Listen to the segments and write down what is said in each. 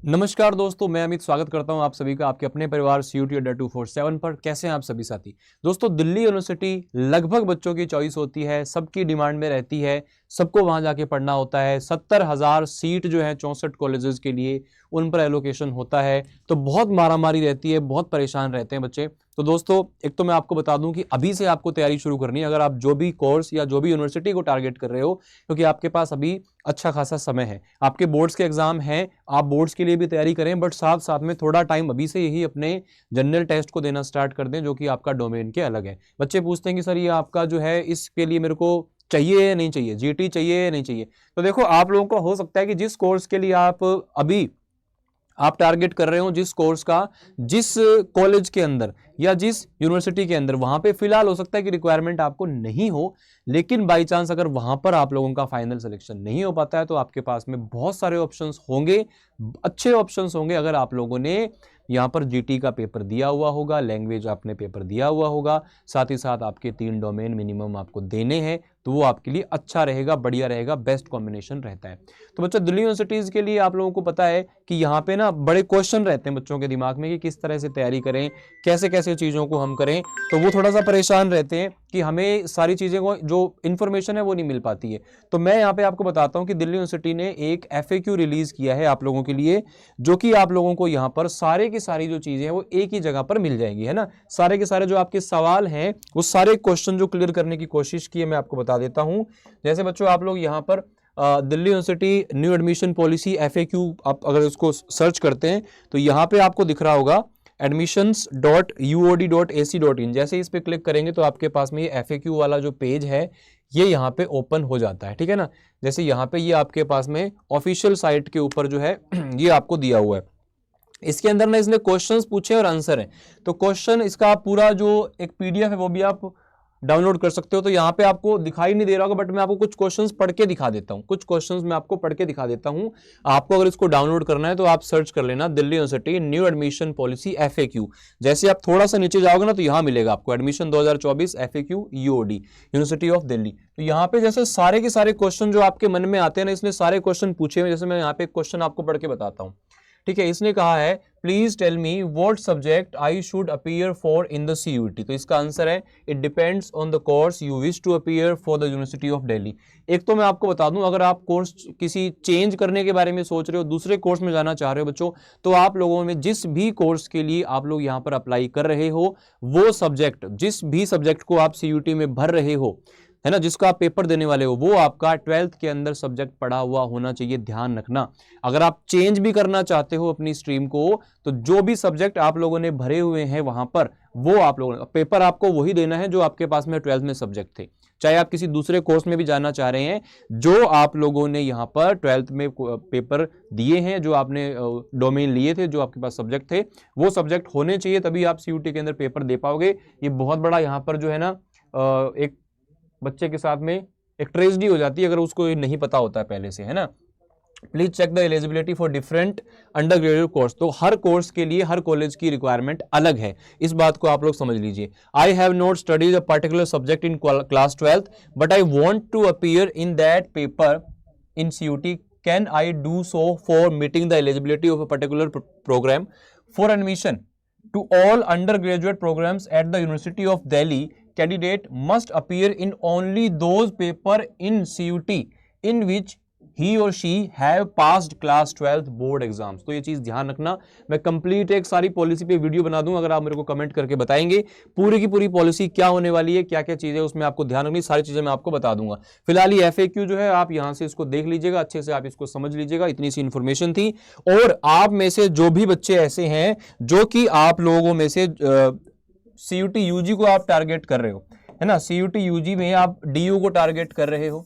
नमस्कार दोस्तों, मैं अमित स्वागत करता हूं आप सभी का आपके अपने परिवार CUT अड्डा 247 पर। कैसे हैं आप सभी साथी दोस्तों। दिल्ली यूनिवर्सिटी लगभग बच्चों की चॉइस होती है, सबकी डिमांड में रहती है, सबको वहां जाके पढ़ना होता है। 70,000 सीट जो है 64 कॉलेजेस के लिए उन पर एलोकेशन होता है, तो बहुत मारामारी रहती है, बहुत परेशान रहते हैं बच्चे। तो दोस्तों, एक तो मैं आपको बता दूं कि अभी से आपको तैयारी शुरू करनी है, अगर आप जो भी कोर्स या जो भी यूनिवर्सिटी को टारगेट कर रहे हो, क्योंकि आपके पास अभी अच्छा खासा समय है। आपके बोर्ड्स के एग्जाम हैं, आप बोर्ड्स के लिए भी तैयारी करें, बट साथ साथ में थोड़ा टाइम अभी से यही अपने जनरल टेस्ट को देना स्टार्ट कर दें, जो कि आपका डोमेन के अलग है। बच्चे पूछते हैं कि सर ये आपका जो है इसके लिए मेरे को चाहिए या नहीं चाहिए, GT चाहिए या नहीं चाहिए। तो देखो, आप लोगों को हो सकता है कि जिस कोर्स के लिए आप टारगेट कर रहे हो, जिस कोर्स का जिस कॉलेज के अंदर या जिस यूनिवर्सिटी के अंदर, वहां पे फिलहाल हो सकता है कि रिक्वायरमेंट आपको नहीं हो, लेकिन बाई चांस अगर वहां पर आप लोगों का फाइनल सिलेक्शन नहीं हो पाता है, तो आपके पास में बहुत सारे ऑप्शंस होंगे, अच्छे ऑप्शंस होंगे। अगर आप लोगों ने यहाँ पर GT का पेपर दिया हुआ होगा, लैंग्वेज आपने पेपर दिया हुआ होगा, साथ ही साथ आपके 3 डोमेन मिनिमम आपको देने हैं, तो वो आपके लिए अच्छा रहेगा, बढ़िया रहेगा, बेस्ट कॉम्बिनेशन रहता है। तो बच्चों, दिल्ली यूनिवर्सिटीज के लिए आप लोगों को पता है कि यहाँ पे ना बड़े क्वेश्चन रहते हैं बच्चों के दिमाग में कि किस तरह से तैयारी करें, कैसे कैसे चीज़ों को हम करें। तो वो थोड़ा सा परेशान रहते हैं कि हमें सारी चीज़ें को जो इन्फॉर्मेशन है वो नहीं मिल पाती है। तो मैं यहाँ पे आपको बताता हूँ कि दिल्ली यूनिवर्सिटी ने एक FAQ रिलीज किया है आप लोगों के लिए, जो कि आप लोगों को यहाँ पर सारे की सारी जो चीज़ें हैं वो एक ही जगह पर मिल जाएंगी, है ना। सारे के सारे जो आपके सवाल हैं, वो सारे क्वेश्चन जो क्लियर करने की कोशिश की है, मैं आपको बता देता हूँ। जैसे बच्चों, आप लोग यहाँ पर Delhi university new admission policy FAQ आप अगर उसको सर्च करते हैं, तो यहाँ पे आपको दिख रहा होगा admissions.uod.ac.in। जैसे इस पे क्लिक करेंगे तो आपके पास में ये FAQ वाला जो पेज है ये यहाँ पे ओपन हो जाता है, ठीक है ना। जैसे यहाँ पे ये आपके पास में ऑफिशियल साइट के ऊपर जो है ये आपको दिया हुआ है। इसके अंदर ना इसने क्वेश्चंस पूछे और आंसर है। तो क्वेश्चन इसका पूरा जो एक PDF है वो भी आप डाउनलोड कर सकते हो। तो यहाँ पे आपको दिखाई नहीं दे रहा होगा, बट मैं आपको कुछ क्वेश्चंस पढ़ के दिखा देता हूँ, कुछ क्वेश्चंस मैं आपको पढ़ के दिखा देता हूँ। आपको अगर इसको डाउनलोड करना है तो आप सर्च कर लेना Delhi university new admission policy FAQ। जैसे आप थोड़ा सा नीचे जाओगे ना, तो यहाँ मिलेगा आपको admission 2024 FAQ UOD university of Delhi. तो यहाँ पे जैसे सारे के सारे क्वेश्चन जो आपके मन में आते हैं ना, इसने सारे क्वेश्चन पूछे हुए। जैसे मैं यहाँ पे क्वेश्चन आपको पढ़ के बताता हूँ, ठीक है। इसने कहा है, please tell me what subject I should appear for in the CUT। तो इसका आंसर है, it depends on the course you wish to appear for the university of Delhi. एक तो मैं आपको बता दूं, अगर आप कोर्स किसी चेंज करने के बारे में सोच रहे हो, दूसरे कोर्स में जाना चाह रहे हो बच्चों, तो आप लोगों में जिस भी कोर्स के लिए आप लोग यहाँ पर अप्लाई कर रहे हो, वो सब्जेक्ट, जिस भी सब्जेक्ट को आप CUT में भर रहे हो, है ना, जिसका आप पेपर देने वाले हो, वो आपका 12th के अंदर सब्जेक्ट पढ़ा हुआ होना चाहिए। ध्यान रखना, अगर आप चेंज भी करना चाहते हो अपनी स्ट्रीम को, तो जो भी सब्जेक्ट आप लोगों ने भरे हुए हैं वहां पर, वो आप लोगों ने पेपर आपको वही देना है जो आपके पास में 12th में सब्जेक्ट थे। चाहे आप किसी दूसरे कोर्स में भी जाना चाह रहे हैं, जो आप लोगों ने यहाँ पर 12th में पेपर दिए हैं, जो आपने डोमेन लिए थे, जो आपके पास सब्जेक्ट थे, वो सब्जेक्ट होने चाहिए, तभी आप CUT के अंदर पेपर दे पाओगे। ये बहुत बड़ा यहाँ पर जो है ना एक बच्चे के साथ में एक ट्रेजेडी हो जाती है अगर उसको ये नहीं पता होता है पहले से, है ना। Please check the eligibility for different undergraduate course. तो हर कोर्स के लिए हर कॉलेज की रिक्वायरमेंट अलग है, इस बात को आप लोग समझ लीजिए। I have not studied a particular subject in class 12th but I want to appear in that paper in CUT। Can I do so for meeting the eligibility of a particular program for admission to all undergraduate programs at the university of Delhi? Candidate must appear in only those paper in CUT in which he or she have passed class 12th board exams। तो ये चीज ध्यान रखना। मैं complete एक सारी policy पे video बना दूंगा, अगर आप मेरे को कमेंट करके बताएंगे पूरी की पूरी पॉलिसी क्या होने वाली है, क्या क्या चीजें उसमें आपको ध्यान रखनी, सारी चीजें मैं आपको बता दूंगा। फिलहाल ये FAQ जो है, आप यहां से इसको देख लीजिएगा, अच्छे से आप इसको समझ लीजिएगा। इतनी सी इंफॉर्मेशन थी। और आप में से जो भी बच्चे ऐसे हैं जो कि आप लोगों में से CUT UG को आप टारगेट कर रहे हो, है ना, CUT UG में आप DU को टारगेट कर रहे हो,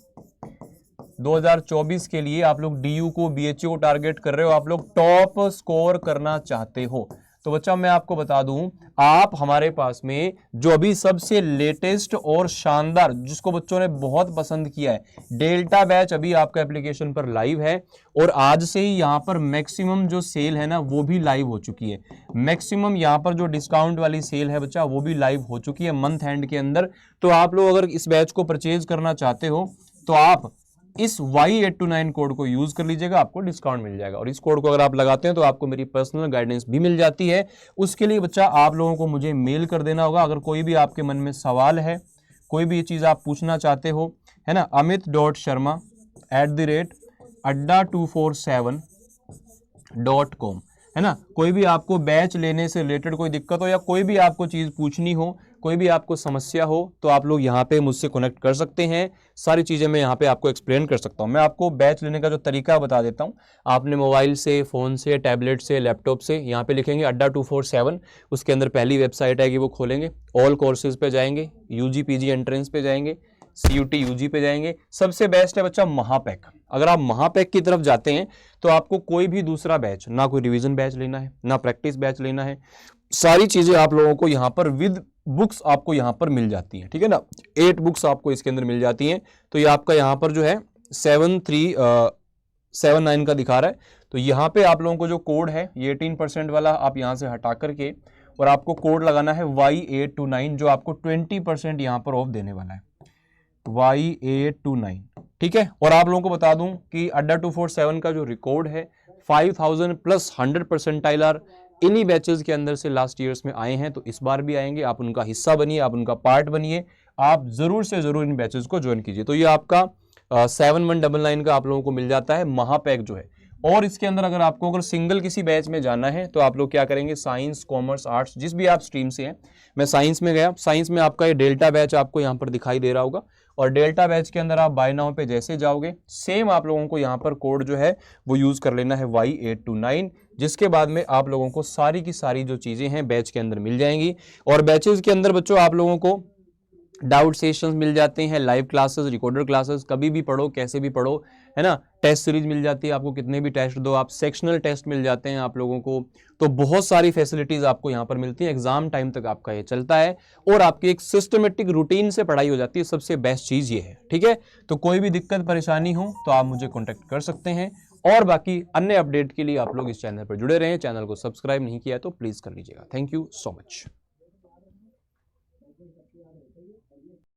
2024 के लिए आप लोग DU को, BHU को टारगेट कर रहे हो, आप लोग टॉप स्कोर करना चाहते हो, तो बच्चा मैं आपको बता दूं, आप हमारे पास में जो अभी सबसे लेटेस्ट और शानदार, जिसको बच्चों ने बहुत पसंद किया है, डेल्टा बैच अभी आपका एप्लीकेशन पर लाइव है। और आज से ही यहाँ पर मैक्सिमम जो सेल है ना, वो भी लाइव हो चुकी है। मैक्सिमम यहाँ पर जो डिस्काउंट वाली सेल है बच्चा, वो भी लाइव हो चुकी है मंथ एंड के अंदर। तो आप लोग अगर इस बैच को परचेज करना चाहते हो, तो आप इस Y829 कोड को यूज कर लीजिएगा, आपको डिस्काउंट मिल जाएगा। और इस कोड को अगर आप लगाते हैं तो आपको मेरी पर्सनल गाइडेंस भी मिल जाती है। उसके लिए बच्चा आप लोगों को मुझे मेल कर देना होगा। अगर कोई भी आपके मन में सवाल है, कोई भी ये चीज़ आप पूछना चाहते हो, है ना, amit.sharma@247.com, है ना। कोई भी आपको बैच लेने से रिलेटेड कोई दिक्कत हो या कोई भी आपको चीज़ पूछनी हो, कोई भी आपको समस्या हो, तो आप लोग यहाँ पे मुझसे कनेक्ट कर सकते हैं। सारी चीज़ें मैं यहाँ पे आपको एक्सप्लेन कर सकता हूँ। मैं आपको बैच लेने का जो तरीका बता देता हूँ। आपने मोबाइल से, फ़ोन से, टैबलेट से, लैपटॉप से यहाँ पे लिखेंगे अड्डा247, उसके अंदर पहली वेबसाइट आएगी, वो खोलेंगे, ऑल कोर्सेज पे जाएंगे, UG PG एंट्रेंस पे जाएंगे, CUT UG पे जाएंगे। सबसे बेस्ट है बच्चा महापैक। अगर आप महापैक की तरफ जाते हैं तो आपको कोई भी दूसरा बैच, ना कोई रिवीजन बैच लेना है, ना प्रैक्टिस बैच लेना है, सारी चीजें आप लोगों को यहाँ पर विद बुक्स आपको यहाँ पर मिल जाती हैं, ठीक है ना। 8 बुक्स आपको इसके अंदर मिल जाती हैं। तो ये आपका यहाँ पर जो है 7379 का दिखा रहा है। तो यहाँ पे आप लोगों को जो कोड है ये 18% वाला आप यहाँ से हटा करके और आपको कोड लगाना है Y829, जो आपको 20% यहाँ पर ऑफ देने वाला है, Y829, ठीक है। और आप लोगों को बता दूं कि अड्डा247 का जो रिकॉर्ड है 5000 प्लस 100 परसेंटाइल आर इन्हीं बैचेस के अंदर से लास्ट ईयर्स में आए हैं। तो इस बार भी आएंगे, आप उनका हिस्सा बनिए, आप उनका पार्ट बनिए, आप जरूर से जरूर इन बैचेस को ज्वाइन कीजिए। तो ये आपका 7199 का आप लोगों को मिल जाता है महापैक जो है। और इसके अंदर अगर सिंगल किसी बैच में जाना है तो आप लोग क्या करेंगे, साइंस, कॉमर्स, आर्ट्स, जिस भी आप स्ट्रीम से हैं। मैं साइंस में गया, साइंस में आपका ये डेल्टा बैच आपको यहाँ पर दिखाई दे रहा होगा। और डेल्टा बैच के अंदर आप बाय नाउ पे जैसे जाओगे, सेम आप लोगों को यहाँ पर कोड जो है वो यूज कर लेना है Y829, जिसके बाद में आप लोगों को सारी की सारी जो चीजें हैं बैच के अंदर मिल जाएंगी। और बैचेस के अंदर बच्चों आप लोगों को डाउट सेशंस मिल जाते हैं, लाइव क्लासेस, रिकॉर्डेड क्लासेस, कभी भी पढ़ो, कैसे भी पढ़ो, है ना। टेस्ट सीरीज मिल जाती है आपको, कितने भी टेस्ट दो आप, सेक्शनल टेस्ट मिल जाते हैं आप लोगों को। तो बहुत सारी फैसिलिटीज आपको यहाँ पर मिलती है। एग्जाम टाइम तक आपका ये चलता है और आपकी एक सिस्टमेटिक रूटीन से पढ़ाई हो जाती है। सबसे बेस्ट चीज ये है, ठीक है। तो कोई भी दिक्कत परेशानी हो तो आप मुझे कॉन्टेक्ट कर सकते हैं। और बाकी अन्य अपडेट के लिए आप लोग इस चैनल पर जुड़े रहें। चैनल को सब्सक्राइब नहीं किया तो प्लीज कर लीजिएगा। Thank you so much.